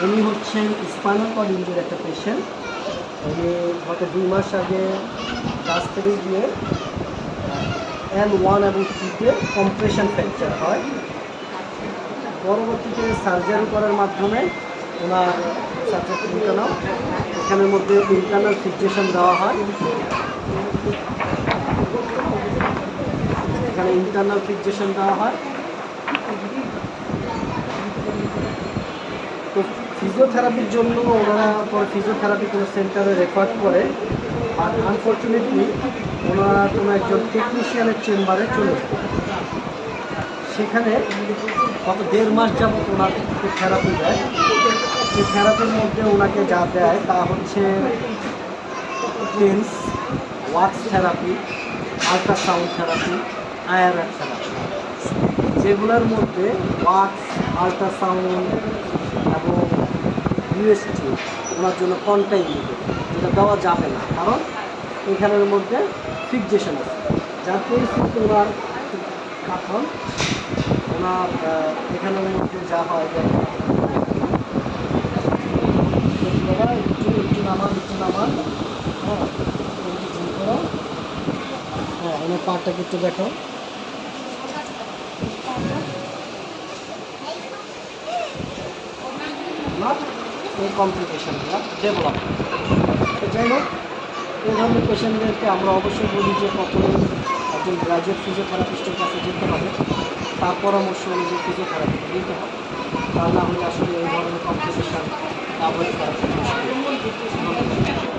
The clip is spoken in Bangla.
উনি হচ্ছেন স্পাইনাল কর্ড ইনজুরি একটা পেশেন্ট। উনি হয়তো 2 মাস আগে কাজ থেকে গিয়ে L1 এবং 2-তে কম্প্রেশন ফ্র্যাকচার হয়। পরবর্তীতে সার্জারি করার মাধ্যমে ওনার সার্জারি এখানের মধ্যে ইন্টারনাল ফিক্সেশন দেওয়া হয়। এখানে ইন্টারনাল ফিক্সেশন দেওয়া হয়। তো ফিজিওথেরাপির জন্য ওনারা পরে ফিজিওথেরাপি কোনো সেন্টারে রেফার করে, আর আনফর্চুনেটলি ওনারা কোনো একজন টেকনিশিয়ানের চেম্বারে চলে যায়। সেখানে গত 1.5 মাস যাবত ওনাকে থেরাপি দেয়। সেই থেরাপির মধ্যে ওনাকে যা দেয় তা হচ্ছে tense, wax therapy, ultrasound therapy, IRF therapy, যেগুলোর মধ্যে ওয়াক্স, আল্ট্রাসাউন্ড এবং ইউএসটি ওনার জন্য কন্টাইনিউটেড, যেটা দেওয়া যাবে না, কারণ এখানের মধ্যে ফিক্সেশন আছে, যার পরিস্থিতি ওনার এখন ওনার এখানের মধ্যে যা হয় একটু নামান হ্যাঁ, একটু ঝুল করো। হ্যাঁ, ওনার পাটটাকে একটু দেখো। এই কমপ্লিকেশনগুলো ডেভেলপ। তো যাই হোক, এই ধরনের পেশেন্টদেরকে আমরা অবশ্যই বলি যে প্রথমে একজন গ্রাজুয়েট ফিজিওথেরাপিস্টের কাছে যেতে হবে, তার পরামর্শ অনুযায়ী ফিজিওথেরাপি নিতে হবে। তা না হলে আসলে এই ধরনের কমপ্লিকেশন অ্যাভয়েড করা খুব মুশকিল।